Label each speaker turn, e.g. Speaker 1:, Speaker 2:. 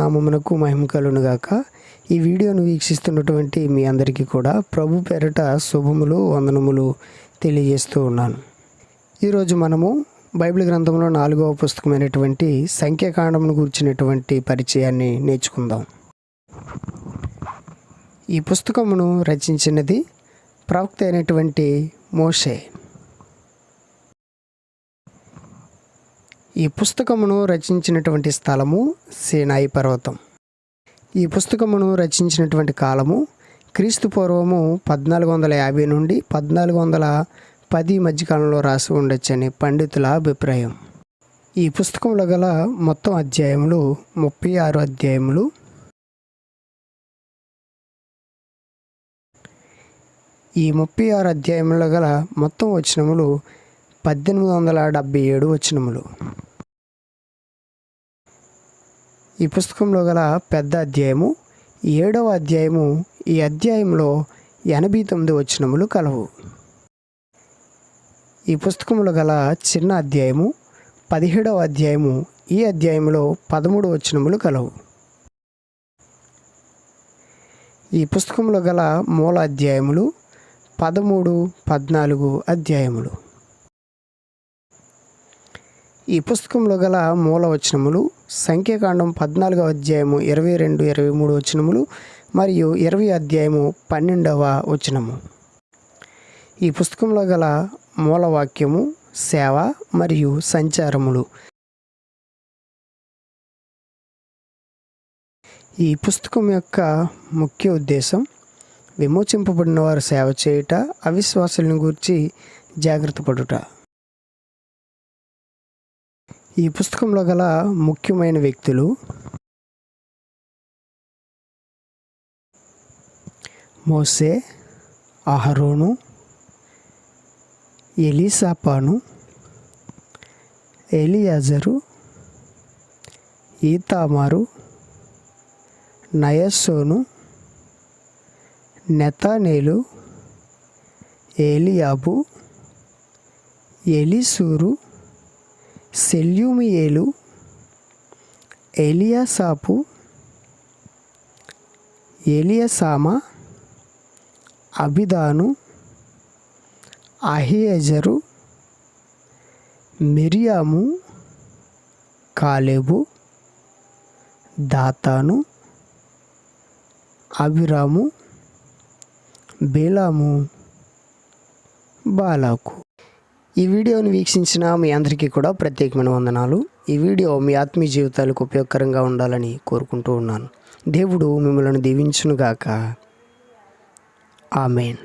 Speaker 1: నామమునకు మహిమ కలుగునుగాక. ఈ వీడియోను వీక్షిస్తున్నటువంటి మీ అందరికీ కూడా ప్రభు పేరట శుభములు వందనములు తెలియజేస్తూ ఉన్నాను. ఈరోజు మనము బైబిల్ గ్రంథంలో 4వ పుస్తకమైనటువంటి సంఖ్యాకాండమును గురించినటువంటి పరిచయాన్ని నేర్చుకుందాం. ఈ పుస్తకమును రచించినది ప్రవక్త అయినటువంటి మోషే. ఈ పుస్తకమును రచించినటువంటి స్థలము సీనాయి పర్వతం. ఈ పుస్తకమును రచించినటువంటి కాలము క్రీస్తు పూర్వము 1450 నుండి 1410 మధ్యకాలంలో రాసి ఉండొచ్చని పండితుల అభిప్రాయం. ఈ పుస్తకంలో గల మొత్తం అధ్యాయములు 36 అధ్యాయములు. ఈ 36 అధ్యాయములో గల మొత్తం వచనములు 1877 వచనములు. ఈ పుస్తకంలో గల పెద్ద అధ్యాయము 7వ అధ్యాయము. ఈ అధ్యాయంలో 89 వచనములు కలవు. ఈ పుస్తకంలో గల చిన్న అధ్యాయము 17వ అధ్యాయము. ఈ అధ్యాయంలో 13 వచనములు కలవు. ఈ పుస్తకంలో గల మూల అధ్యాయములు 13, 14 అధ్యాయములు. ఈ పుస్తకంలో గల మూల వచనములు సంఖ్యాకాండం 14వ అధ్యాయము 22, 23 వచనములు మరియు 20 అధ్యాయము 12వ వచనము. ఈ పుస్తకంలో గల మూల వాక్యము సేవ మరియు సంచారములు. ఈ పుస్తకం యొక్క ముఖ్య ఉద్దేశం విమోచింపబడిన వారు సేవ చేయుట, అవిశ్వాసులను గూర్చి జాగ్రత్త పడుట. ఈ పుస్తకంలో గల ముఖ్యమైన వ్యక్తులు మోసే, అహరోను, ఎలీసాపాను, ఎలియాజరు, ఈతామారు, నయస్సోను, నెతనేలు, ఏలియాబు, ఎలీసూరు, సెల్యూమియేలు, ఎలియాసాపు, ఎలియాసామ, అబిదాను, అహియజరు, మిరియాము, కాలేబు, దాతాను, అబిరాము, బేలాము, బాలాకు. ఈ వీడియోని వీక్షించిన మీ అందరికీ కూడా ప్రత్యేకమైన వందనాలు. ఈ వీడియో మీ ఆత్మీయ జీవితాలకు ఉపయోగకరంగా ఉండాలని కోరుకుంటూ ఉన్నాను. దేవుడు మిమ్మల్ని దీవించునుగాక. ఆమేన్.